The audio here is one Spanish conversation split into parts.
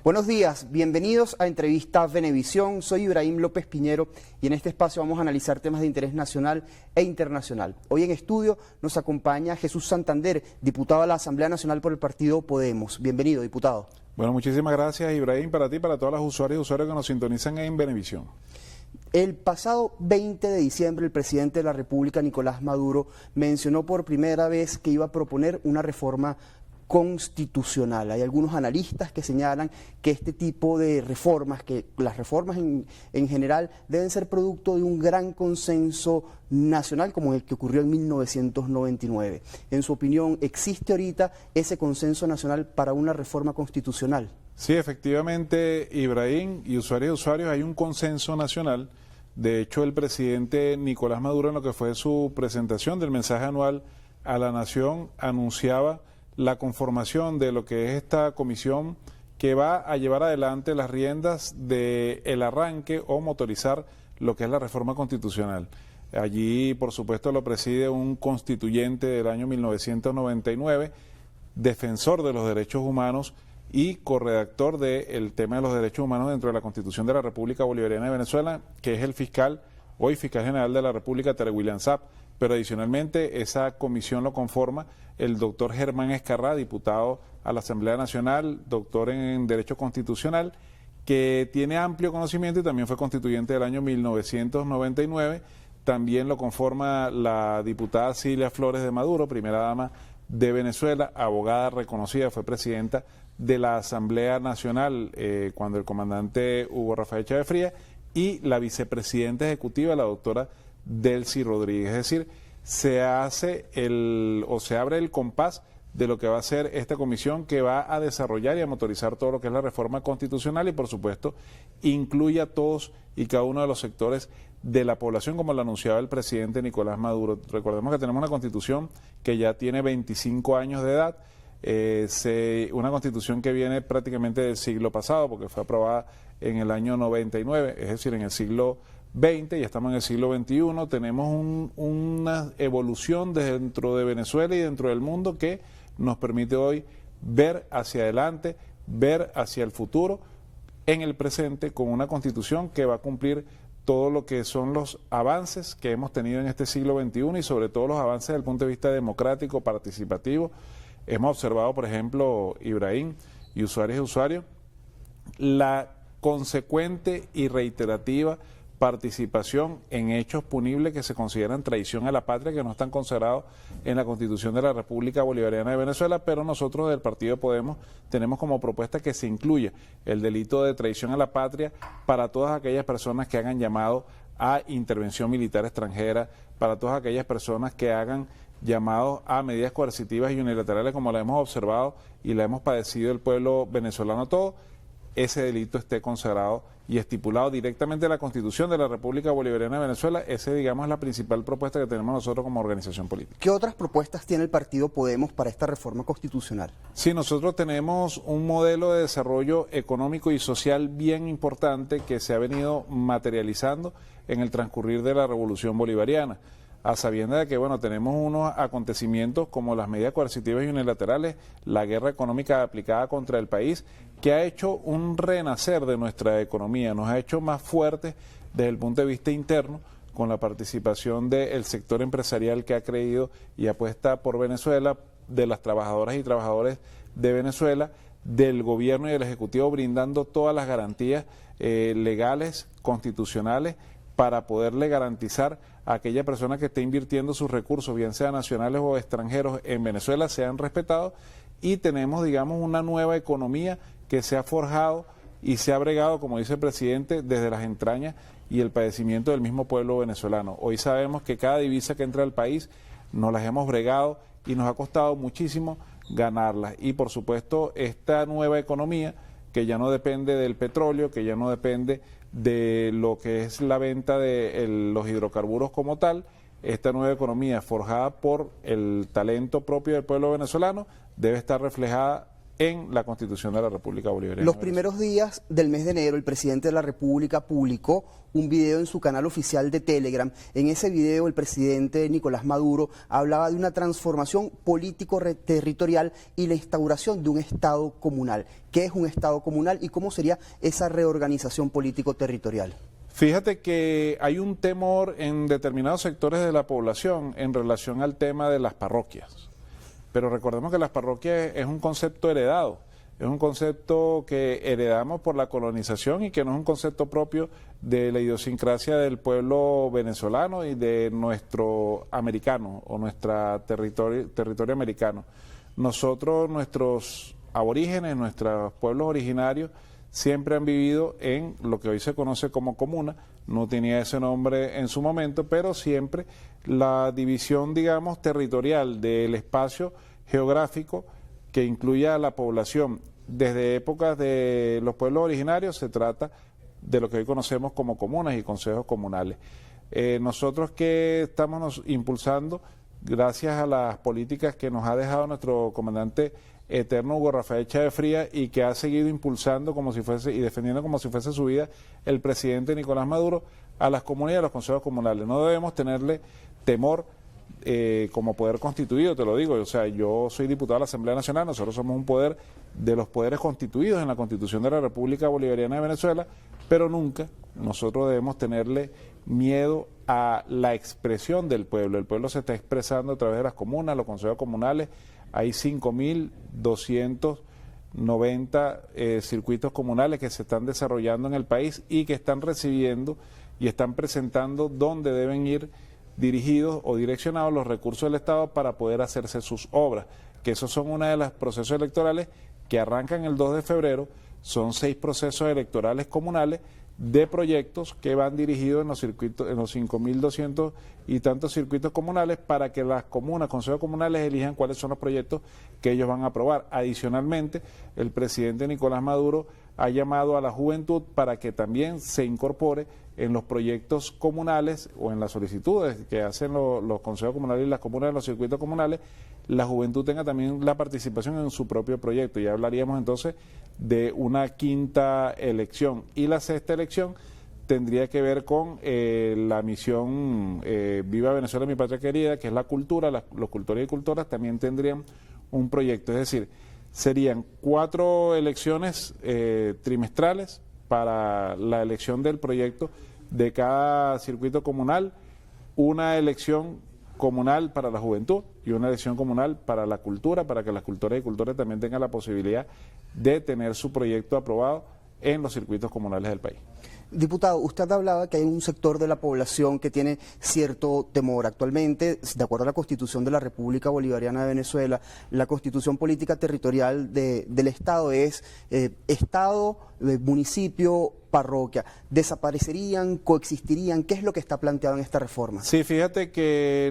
Buenos días, bienvenidos a Entrevista Venevisión. Soy Ibrahim López Piñero y en este espacio vamos a analizar temas de interés nacional e internacional. Hoy en estudio nos acompaña Jesús Santander, diputado a la Asamblea Nacional por el partido Podemos. Bienvenido, diputado. Bueno, muchísimas gracias, Ibrahim, para ti y para todas las usuarias y usuarios que nos sintonizan en Venevisión. El pasado 20 de diciembre el presidente de la República, Nicolás Maduro, mencionó por primera vez que iba a proponer una reforma constitucional. Hay algunos analistas que señalan que este tipo de reformas, que las reformas en general deben ser producto de un gran consenso nacional como el que ocurrió en 1999. En su opinión, ¿existe ahorita ese consenso nacional para una reforma constitucional? Sí, efectivamente, Ibrahim y usuarios, hay un consenso nacional. De hecho, el presidente Nicolás Maduro, en lo que fue su presentación del mensaje anual a la nación, anunciaba la conformación de lo que es esta comisión que va a llevar adelante las riendas del arranque o motorizar lo que es la reforma constitucional. Allí, por supuesto, lo preside un constituyente del año 1999, defensor de los derechos humanos y corredactor del tema de los derechos humanos dentro de la Constitución de la República Bolivariana de Venezuela, que es el fiscal, hoy fiscal general de la República, Tere William Saab. Pero adicionalmente esa comisión lo conforma el doctor Germán Escarrá, diputado a la Asamblea Nacional, doctor en Derecho Constitucional, que tiene amplio conocimiento y también fue constituyente del año 1999. También lo conforma la diputada Cilia Flores de Maduro, primera dama de Venezuela, abogada reconocida, fue presidenta de la Asamblea Nacional cuando el comandante Hugo Rafael Chávez Frías, y la vicepresidenta ejecutiva, la doctora Delcy Rodríguez. Es decir, se abre el compás de lo que va a ser esta comisión, que va a desarrollar y a motorizar todo lo que es la reforma constitucional y, por supuesto, incluye a todos y cada uno de los sectores de la población, como lo anunciaba el presidente Nicolás Maduro. Recordemos que tenemos una constitución que ya tiene 25 años de edad, una constitución que viene prácticamente del siglo pasado, porque fue aprobada en el año 99, es decir, en el siglo XX, ya estamos en el siglo XXI, tenemos una evolución dentro de Venezuela y dentro del mundo que nos permite hoy ver hacia adelante, ver hacia el futuro, en el presente, con una constitución que va a cumplir todo lo que son los avances que hemos tenido en este siglo XXI y sobre todo los avances desde el punto de vista democrático, participativo. Hemos observado, por ejemplo, Ibrahim y usuarios, la consecuente y reiterativa participación en hechos punibles que se consideran traición a la patria, que no están considerados en la Constitución de la República Bolivariana de Venezuela, pero nosotros del partido Podemos tenemos como propuesta que se incluya el delito de traición a la patria para todas aquellas personas que hagan llamado a intervención militar extranjera, para todas aquellas personas que hagan llamados a medidas coercitivas y unilaterales, como la hemos observado y la hemos padecido el pueblo venezolano todo. Ese delito esté consagrado y estipulado directamente en la Constitución de la República Bolivariana de Venezuela. Esa, digamos, es la principal propuesta que tenemos nosotros como organización política. ¿Qué otras propuestas tiene el partido Podemos para esta reforma constitucional? Sí, nosotros tenemos un modelo de desarrollo económico y social bien importante que se ha venido materializando en el transcurrir de la Revolución Bolivariana, a sabiendas de que, bueno, tenemos unos acontecimientos como las medidas coercitivas y unilaterales, la guerra económica aplicada contra el país, que ha hecho un renacer de nuestra economía, nos ha hecho más fuertes desde el punto de vista interno, con la participación del sector empresarial que ha creído y apuesta por Venezuela, de las trabajadoras y trabajadores de Venezuela, del gobierno y del Ejecutivo, brindando todas las garantías legales, constitucionales, para poderle garantizar a aquella persona que esté invirtiendo sus recursos, bien sean nacionales o extranjeros, en Venezuela, sean respetados, y tenemos, digamos, una nueva economía que se ha forjado y se ha bregado, como dice el presidente, desde las entrañas y el padecimiento del mismo pueblo venezolano. Hoy sabemos que cada divisa que entra al país nos las hemos bregado y nos ha costado muchísimo ganarlas. Y por supuesto, esta nueva economía, que ya no depende del petróleo, que ya no depende de lo que es la venta de los hidrocarburos como tal, esta nueva economía forjada por el talento propio del pueblo venezolano debe estar reflejada en la Constitución de la República Bolivariana. Los primeros días del mes de enero, el presidente de la República publicó un video en su canal oficial de Telegram. En ese video, el presidente Nicolás Maduro hablaba de una transformación político-territorial y la instauración de un Estado comunal. ¿Qué es un Estado comunal y cómo sería esa reorganización político-territorial? Fíjate que hay un temor en determinados sectores de la población en relación al tema de las parroquias. Pero recordemos que las parroquias es un concepto heredado, es un concepto que heredamos por la colonización y que no es un concepto propio de la idiosincrasia del pueblo venezolano y de nuestro americano o nuestro territorio americano. Nosotros, nuestros aborígenes, nuestros pueblos originarios, siempre han vivido en lo que hoy se conoce como comuna, no tenía ese nombre en su momento, pero siempre la división, digamos, territorial del espacio geográfico que incluya a la población desde épocas de los pueblos originarios se trata de lo que hoy conocemos como comunas y consejos comunales. Nosotros que estamos impulsando, gracias a las políticas que nos ha dejado nuestro comandante eterno Hugo Rafael Chávez Frías y que ha seguido impulsando como si fuese y defendiendo como si fuese su vida el presidente Nicolás Maduro, a las comunidades y a los consejos comunales. No debemos tenerle temor como poder constituido, te lo digo, o sea, yo soy diputado de la Asamblea Nacional, nosotros somos un poder de los poderes constituidos en la Constitución de la República Bolivariana de Venezuela, pero nunca nosotros debemos tenerle miedo a la expresión del pueblo. El pueblo se está expresando a través de las comunas, los consejos comunales. Hay 5.290 circuitos comunales que se están desarrollando en el país y que están recibiendo y están presentando dónde deben ir dirigidos o direccionados los recursos del Estado para poder hacerse sus obras, que esos son uno de los procesos electorales que arrancan el 2 de febrero, son 6 procesos electorales comunales de proyectos que van dirigidos en los circuitos, en los 5.200 y tantos circuitos comunales para que las comunas, consejos comunales elijan cuáles son los proyectos que ellos van a aprobar. Adicionalmente, el presidente Nicolás Maduro ha llamado a la juventud para que también se incorpore en los proyectos comunales o en las solicitudes que hacen los consejos comunales y las comunas de los circuitos comunales, la juventud tenga también la participación en su propio proyecto. Ya hablaríamos entonces de una quinta elección. Y la sexta elección tendría que ver con la misión Viva Venezuela, mi patria querida, que es la cultura. Los cultores y cultoras también tendrían un proyecto. Es decir, serían 4 elecciones trimestrales para la elección del proyecto de cada circuito comunal, una elección comunal para la juventud y una elección comunal para la cultura, para que las cultoras y cultores también tengan la posibilidad de tener su proyecto aprobado en los circuitos comunales del país. Diputado, usted hablaba que hay un sector de la población que tiene cierto temor. Actualmente, de acuerdo a la Constitución de la República Bolivariana de Venezuela, la Constitución Política Territorial del Estado es Estado, municipio, parroquia. ¿Desaparecerían, coexistirían? ¿Qué es lo que está planteado en esta reforma? Sí, fíjate que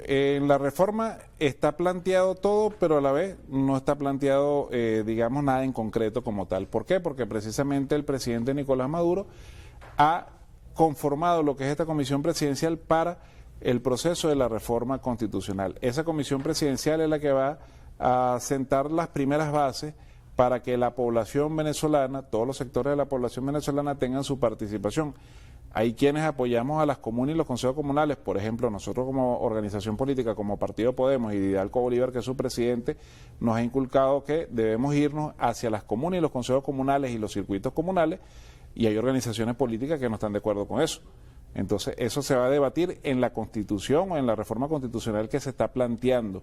en la reforma está planteado todo, pero a la vez no está planteado, digamos, nada en concreto como tal. ¿Por qué? Porque precisamente el presidente Nicolás Maduro ha conformado lo que es esta comisión presidencial para el proceso de la reforma constitucional. Esa comisión presidencial es la que va a sentar las primeras bases para que la población venezolana, todos los sectores de la población venezolana tengan su participación. Hay quienes apoyamos a las comunas y los consejos comunales, por ejemplo, nosotros como organización política, como Partido Podemos y Hidalgo Bolívar, que es su presidente, nos ha inculcado que debemos irnos hacia las comunas y los consejos comunales y los circuitos comunales, y hay organizaciones políticas que no están de acuerdo con eso. Entonces, eso se va a debatir en la Constitución o en la reforma constitucional que se está planteando.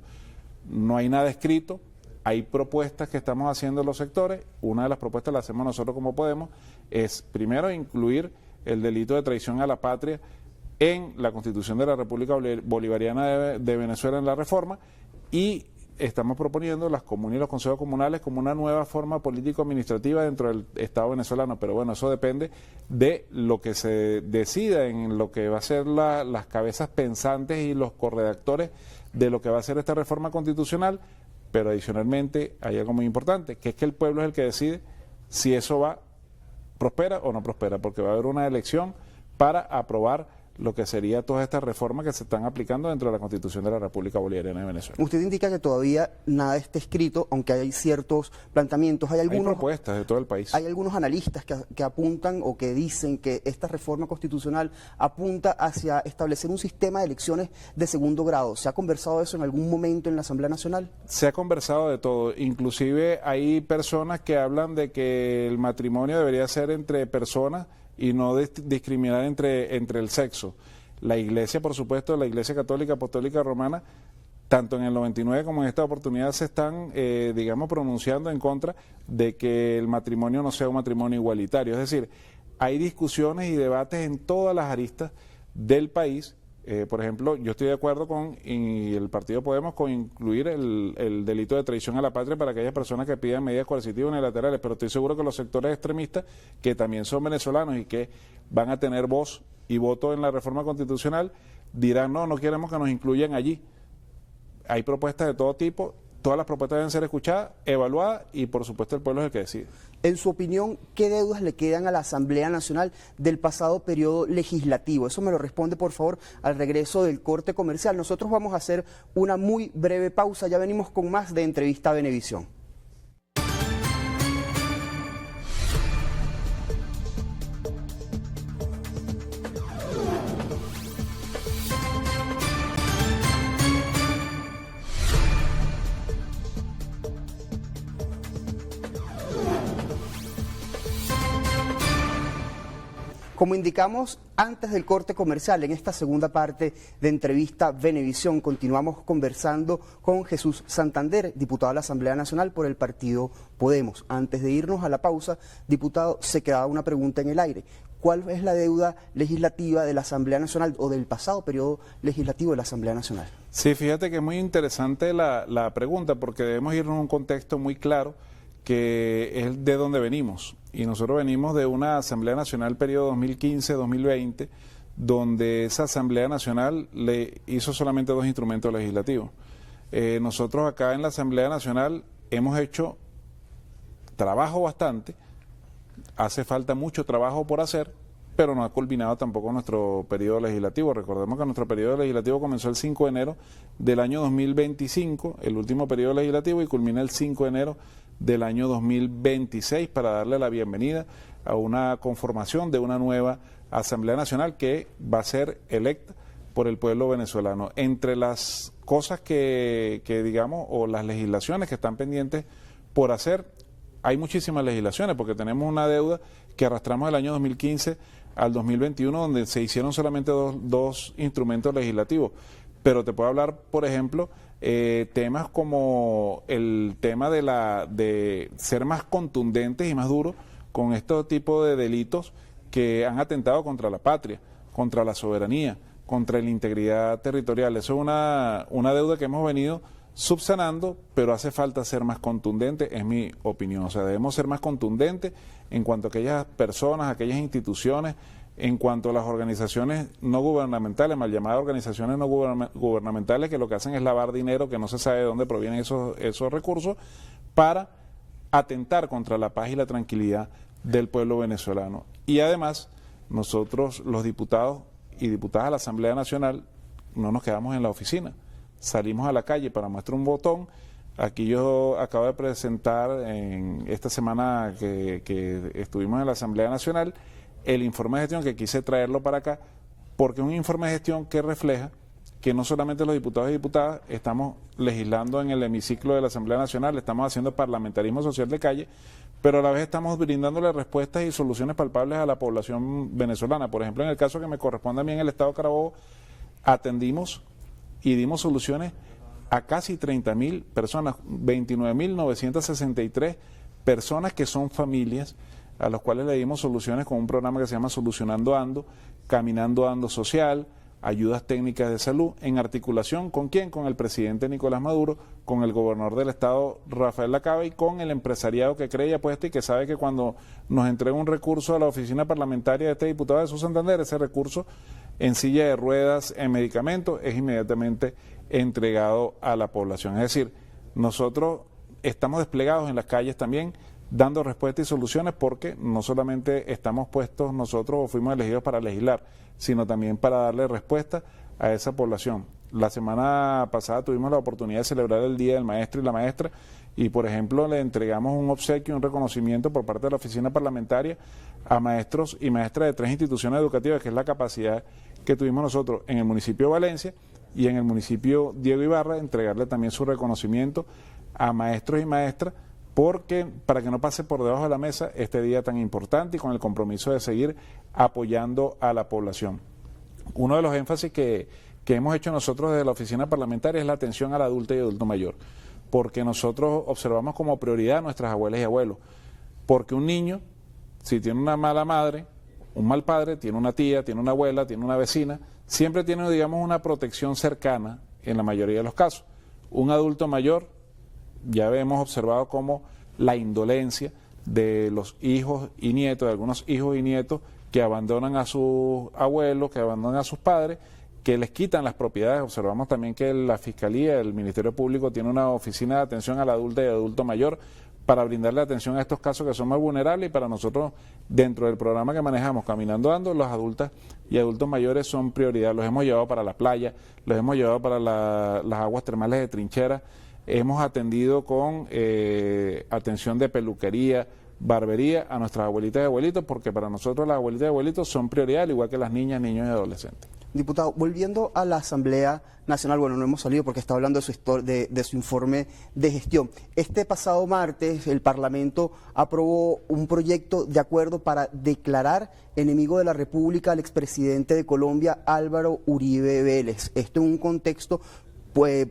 No hay nada escrito. Hay propuestas que estamos haciendo los sectores. Una de las propuestas la hacemos nosotros como Podemos, es primero incluir el delito de traición a la patria en la Constitución de la República Bolivariana de Venezuela en la reforma, y estamos proponiendo las comunas y los consejos comunales como una nueva forma político-administrativa dentro del Estado venezolano. Pero bueno, eso depende de lo que se decida en lo que va a ser las cabezas pensantes y los corredactores de lo que va a ser esta reforma constitucional. Pero adicionalmente hay algo muy importante, que es que el pueblo es el que decide si eso prospera o no prospera, porque va a haber una elección para aprobar lo que sería todas estas reformas que se están aplicando dentro de la Constitución de la República Bolivariana de Venezuela. Usted indica que todavía nada está escrito, aunque hay ciertos planteamientos. Hay propuestas de todo el país. Hay algunos analistas que apuntan o que dicen que esta reforma constitucional apunta hacia establecer un sistema de elecciones de segundo grado. ¿Se ha conversado de eso en algún momento en la Asamblea Nacional? Se ha conversado de todo. Inclusive hay personas que hablan de que el matrimonio debería ser entre personas y no discriminar entre el sexo. La Iglesia, por supuesto, la Iglesia Católica Apostólica Romana, tanto en el 99 como en esta oportunidad se están, pronunciando en contra de que el matrimonio no sea un matrimonio igualitario. Es decir, hay discusiones y debates en todas las aristas del país. Por ejemplo, yo estoy de acuerdo y el Partido Podemos, con incluir el delito de traición a la patria para aquellas personas que pidan medidas coercitivas unilaterales, pero estoy seguro que los sectores extremistas, que también son venezolanos y que van a tener voz y voto en la reforma constitucional, dirán, no queremos que nos incluyan allí. Hay propuestas de todo tipo, todas las propuestas deben ser escuchadas, evaluadas y por supuesto el pueblo es el que decide. En su opinión, ¿qué deudas le quedan a la Asamblea Nacional del pasado periodo legislativo? Eso me lo responde, por favor, al regreso del corte comercial. Nosotros vamos a hacer una muy breve pausa, ya venimos con más de Entrevista a Venevisión. Como indicamos antes del corte comercial, en esta segunda parte de Entrevista Venevisión, continuamos conversando con Jesús Santander, diputado de la Asamblea Nacional por el partido Podemos. Antes de irnos a la pausa, diputado, se quedaba una pregunta en el aire. ¿Cuál es la deuda legislativa de la Asamblea Nacional o del pasado periodo legislativo de la Asamblea Nacional? Sí, fíjate que es muy interesante la pregunta porque debemos irnos a un contexto muy claro que es de donde venimos. Y nosotros venimos de una Asamblea Nacional periodo 2015-2020, donde esa Asamblea Nacional le hizo solamente 2 instrumentos legislativos. Nosotros acá en la Asamblea Nacional hemos hecho trabajo bastante, hace falta mucho trabajo por hacer, pero no ha culminado tampoco nuestro periodo legislativo. Recordemos que nuestro periodo legislativo comenzó el 5 de enero del año 2025, el último periodo legislativo, y culmina el 5 de enero del año 2026 para darle la bienvenida a una conformación de una nueva Asamblea Nacional que va a ser electa por el pueblo venezolano. Entre las cosas que digamos, o las legislaciones que están pendientes por hacer, hay muchísimas legislaciones porque tenemos una deuda que arrastramos del año 2015 al 2021 donde se hicieron solamente dos instrumentos legislativos. Pero te puedo hablar, por ejemplo, temas como el tema de ser más contundentes y más duros con este tipo de delitos que han atentado contra la patria, contra la soberanía, contra la integridad territorial. Eso es una deuda que hemos venido subsanando, pero hace falta ser más contundente, es mi opinión. O sea, debemos ser más contundentes en cuanto a aquellas personas, aquellas instituciones, en cuanto a las organizaciones no gubernamentales, mal llamadas organizaciones no gubernamentales, que lo que hacen es lavar dinero, que no se sabe de dónde provienen esos recursos, para atentar contra la paz y la tranquilidad del pueblo venezolano. Y además, nosotros, los diputados y diputadas de la Asamblea Nacional, no nos quedamos en la oficina, salimos a la calle para muestra un botón. Aquí yo acabo de presentar en esta semana que estuvimos en la Asamblea Nacional el informe de gestión, que quise traerlo para acá, porque es un informe de gestión que refleja que no solamente los diputados y diputadas estamos legislando en el hemiciclo de la Asamblea Nacional, estamos haciendo parlamentarismo social de calle, pero a la vez estamos brindándole respuestas y soluciones palpables a la población venezolana. Por ejemplo, en el caso que me corresponde a mí en el Estado de Carabobo, atendimos y dimos soluciones a casi 30.000 personas, 29.963 personas que son familias, a los cuales le dimos soluciones con un programa que se llama Solucionando Ando, Caminando Ando Social, ayudas técnicas de salud, en articulación ¿con quién? Con el presidente Nicolás Maduro, con el gobernador del estado Rafael Lacaba y con el empresariado que cree y apuesta y que sabe que cuando nos entrega un recurso a la oficina parlamentaria de este diputado de Jesús Santander, ese recurso en silla de ruedas, en medicamentos, es inmediatamente entregado a la población. Es decir, nosotros estamos desplegados en las calles también, dando respuestas y soluciones, porque no solamente estamos puestos nosotros o fuimos elegidos para legislar, sino también para darle respuesta a esa población. La semana pasada tuvimos la oportunidad de celebrar el Día del Maestro y la Maestra y, por ejemplo, le entregamos un obsequio, un reconocimiento por parte de la oficina parlamentaria a maestros y maestras de 3 instituciones educativas, que es la capacidad que tuvimos nosotros en el municipio de Valencia y en el municipio Diego Ibarra, entregarle también su reconocimiento a maestros y maestras, porque para que no pase por debajo de la mesa este día tan importante y con el compromiso de seguir apoyando a la población. Uno de los énfasis que hemos hecho nosotros desde la oficina parlamentaria es la atención al adulto y adulto mayor, porque nosotros observamos como prioridad a nuestras abuelas y abuelos, porque un niño, si tiene una mala madre, un mal padre, tiene una tía, tiene una abuela, tiene una vecina, siempre tiene, digamos, una protección cercana en la mayoría de los casos. Un adulto mayor, ya hemos observado cómo la indolencia de los hijos y nietos, de algunos hijos y nietos que abandonan a sus abuelos, que abandonan a sus padres, que les quitan las propiedades. Observamos también que la Fiscalía, el Ministerio Público tiene una oficina de atención al adulto y adulto mayor para brindarle atención a estos casos que son más vulnerables, y para nosotros, dentro del programa que manejamos Caminando Ando, los adultas y adultos mayores son prioridad. Los hemos llevado para la playa, los hemos llevado para las aguas termales de Trinchera, hemos atendido con atención de peluquería, barbería a nuestras abuelitas y abuelitos, porque para nosotros las abuelitas y abuelitos son prioridad, al igual que las niñas, niños y adolescentes. Diputado, volviendo a la Asamblea Nacional, bueno, no hemos salido porque está hablando de su informe de gestión. Este pasado martes el Parlamento aprobó un proyecto de acuerdo para declarar enemigo de la República al expresidente de Colombia, Álvaro Uribe Vélez. Esto en un contexto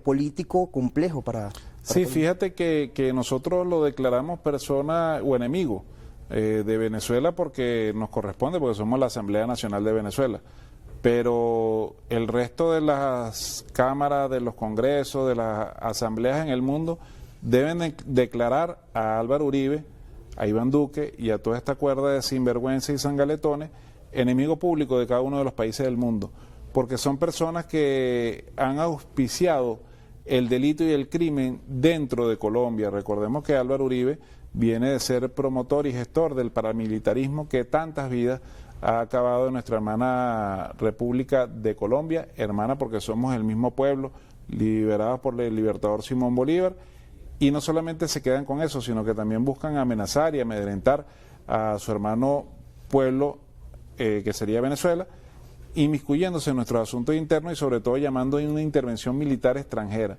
político complejo para sí, Colombia. Fíjate que nosotros lo declaramos persona o enemigo de Venezuela porque nos corresponde, porque somos la Asamblea Nacional de Venezuela. Pero el resto de las cámaras, de los congresos, de las asambleas en el mundo deben declarar a Álvaro Uribe, a Iván Duque y a toda esta cuerda de sinvergüenza y sangaletones enemigo público de cada uno de los países del mundo, porque son personas que han auspiciado el delito y el crimen dentro de Colombia. Recordemos que Álvaro Uribe viene de ser promotor y gestor del paramilitarismo que tantas vidas ha acabado en nuestra hermana República de Colombia, hermana porque somos el mismo pueblo, liberados por el libertador Simón Bolívar, y no solamente se quedan con eso, sino que también buscan amenazar y amedrentar a su hermano pueblo, que sería Venezuela, inmiscuyéndose en nuestros asuntos internos y sobre todo llamando a una intervención militar extranjera.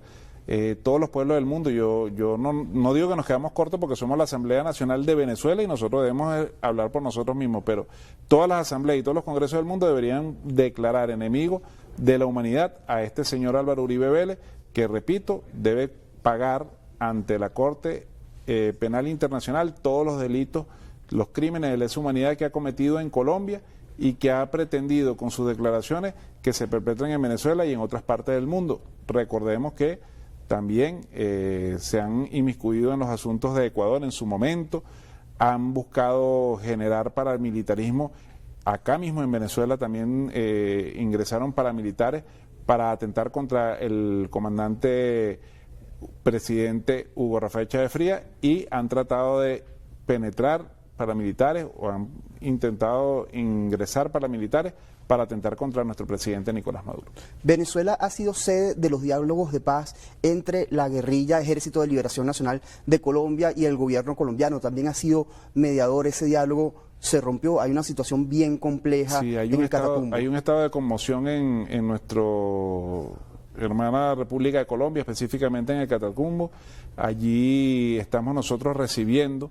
Todos los pueblos del mundo, yo no digo que nos quedamos cortos porque somos la Asamblea Nacional de Venezuela y nosotros debemos hablar por nosotros mismos, pero todas las asambleas y todos los congresos del mundo deberían declarar enemigo de la humanidad a este señor Álvaro Uribe Vélez, que, repito, debe pagar ante la Corte Penal Internacional todos los delitos, los crímenes de lesa humanidad que ha cometido en Colombia y que ha pretendido con sus declaraciones que se perpetren en Venezuela y en otras partes del mundo. Recordemos que también se han inmiscuido en los asuntos de Ecuador en su momento, han buscado generar paramilitarismo. Acá mismo en Venezuela también ingresaron paramilitares para atentar contra el comandante presidente Hugo Rafael Chávez Frías y han tratado de penetrar paramilitares o han intentado ingresar paramilitares para atentar contra nuestro presidente Nicolás Maduro. Venezuela ha sido sede de los diálogos de paz entre la guerrilla Ejército de Liberación Nacional de Colombia y el gobierno colombiano. También ha sido mediador. Ese diálogo se rompió. Hay una situación bien compleja en el Catatumbo. Hay un estado de conmoción en nuestro hermana República de Colombia, específicamente en el Catatumbo. Allí estamos nosotros recibiendo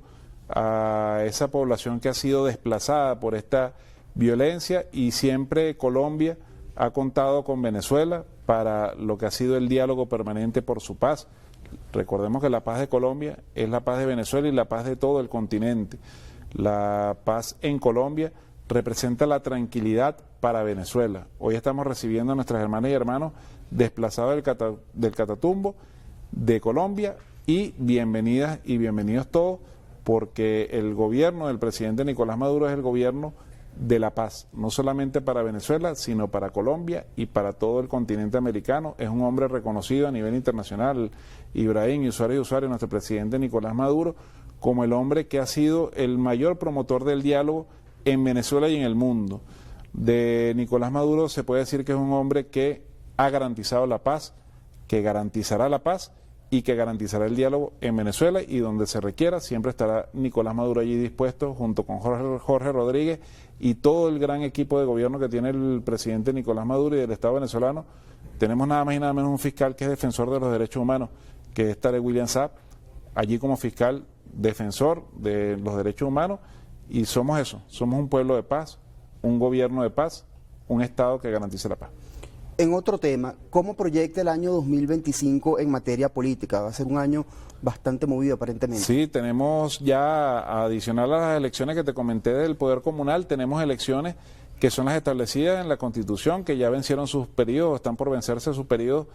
a esa población que ha sido desplazada por esta violencia, y siempre Colombia ha contado con Venezuela para lo que ha sido el diálogo permanente por su paz. Recordemos que la paz de Colombia es la paz de Venezuela y la paz de todo el continente. La paz en Colombia representa la tranquilidad para Venezuela. Hoy estamos recibiendo a nuestras hermanas y hermanos desplazados del Catatumbo, de Colombia, y bienvenidas y bienvenidos todos, porque el gobierno del presidente Nicolás Maduro es el gobierno de la paz, no solamente para Venezuela, sino para Colombia y para todo el continente americano. Es un hombre reconocido a nivel internacional, Ibrahim y usuario, nuestro presidente Nicolás Maduro, como el hombre que ha sido el mayor promotor del diálogo en Venezuela y en el mundo. De Nicolás Maduro se puede decir que es un hombre que ha garantizado la paz, que garantizará la paz y que garantizará el diálogo en Venezuela, y donde se requiera siempre estará Nicolás Maduro allí dispuesto, junto con Jorge Rodríguez y todo el gran equipo de gobierno que tiene el presidente Nicolás Maduro y del Estado venezolano. Tenemos nada más y nada menos un fiscal que es defensor de los derechos humanos, que es Tarek William Saab, allí como fiscal defensor de los derechos humanos, y somos eso, somos un pueblo de paz, un gobierno de paz, un Estado que garantice la paz. En otro tema, ¿cómo proyecta el año 2025 en materia política? Va a ser un año bastante movido aparentemente. Sí, tenemos ya, adicional a las elecciones que te comenté del Poder Comunal, tenemos elecciones que son las establecidas en la Constitución, que ya vencieron sus periodos, están por vencerse sus periodos,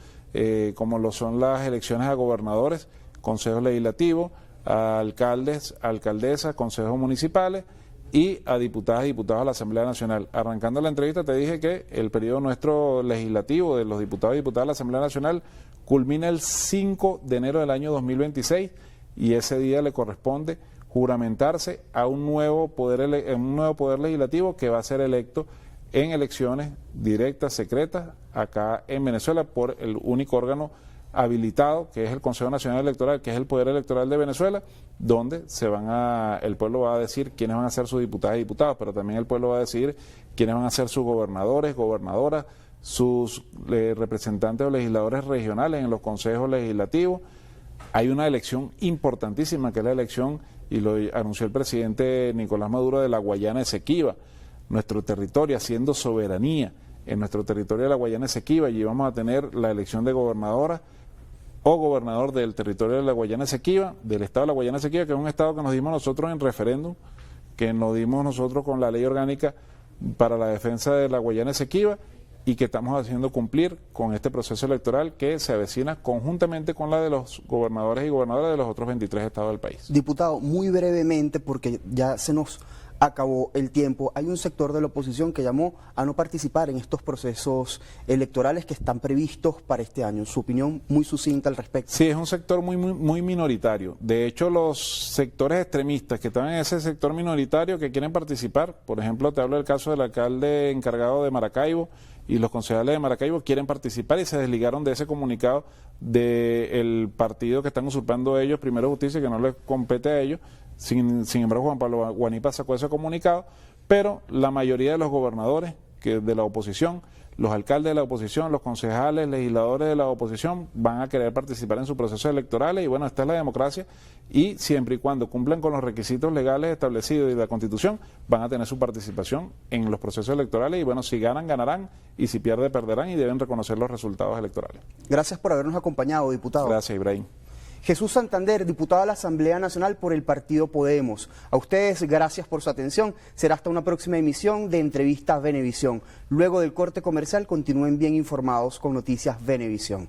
como lo son las elecciones a gobernadores, consejos legislativos, a alcaldes, alcaldesas, consejos municipales y a diputadas y diputados a la Asamblea Nacional. Arrancando la entrevista te dije que el periodo nuestro legislativo de los diputados y diputadas de la Asamblea Nacional culmina el 5 de enero del año 2026 y ese día le corresponde juramentarse a un nuevo poder legislativo que va a ser electo en elecciones directas, secretas, acá en Venezuela por el único órgano habilitado, que es el Consejo Nacional Electoral, que es el poder electoral de Venezuela, donde el pueblo va a decir quiénes van a ser sus diputadas y diputados, pero también el pueblo va a decidir quiénes van a ser sus gobernadores, gobernadoras, sus representantes o legisladores regionales en los consejos legislativos. Hay una elección importantísima, que es la elección, y lo anunció el presidente Nicolás Maduro, de la Guayana Esequiba, nuestro territorio, haciendo soberanía en nuestro territorio de la Guayana Esequiba. Allí vamos a tener la elección de gobernadora o gobernador del territorio de la Guayana Esequiba, del estado de la Guayana Esequiba, que es un estado que nos dimos nosotros en referéndum, que nos dimos nosotros con la ley orgánica para la defensa de la Guayana Esequiba, y que estamos haciendo cumplir con este proceso electoral que se avecina conjuntamente con la de los gobernadores y gobernadoras de los otros 23 estados del país. Diputado, muy brevemente, porque ya se nos acabó el tiempo, hay un sector de la oposición que llamó a no participar en estos procesos electorales que están previstos para este año. Su opinión muy sucinta al respecto. Sí, es un sector muy minoritario. De hecho, los sectores extremistas que están en ese sector minoritario que quieren participar, por ejemplo, te hablo del caso del alcalde encargado de Maracaibo y los concejales de Maracaibo, quieren participar y se desligaron de ese comunicado del partido que están usurpando ellos, Primero Justicia, que no les compete a ellos. Sin embargo, Juan Pablo Guanipa sacó ese comunicado, pero la mayoría de los gobernadores de la oposición, los alcaldes de la oposición, los concejales, legisladores de la oposición van a querer participar en sus procesos electorales, y bueno, esta es la democracia, y siempre y cuando cumplan con los requisitos legales establecidos y la Constitución, van a tener su participación en los procesos electorales, y bueno, si ganan, ganarán, y si pierden, perderán, y deben reconocer los resultados electorales. Gracias por habernos acompañado, diputado. Gracias, Ibrahim. Jesús Santander, diputado a la Asamblea Nacional por el partido Podemos. A ustedes, gracias por su atención. Será hasta una próxima emisión de Entrevistas Venevisión. Luego del corte comercial, continúen bien informados con Noticias Venevisión.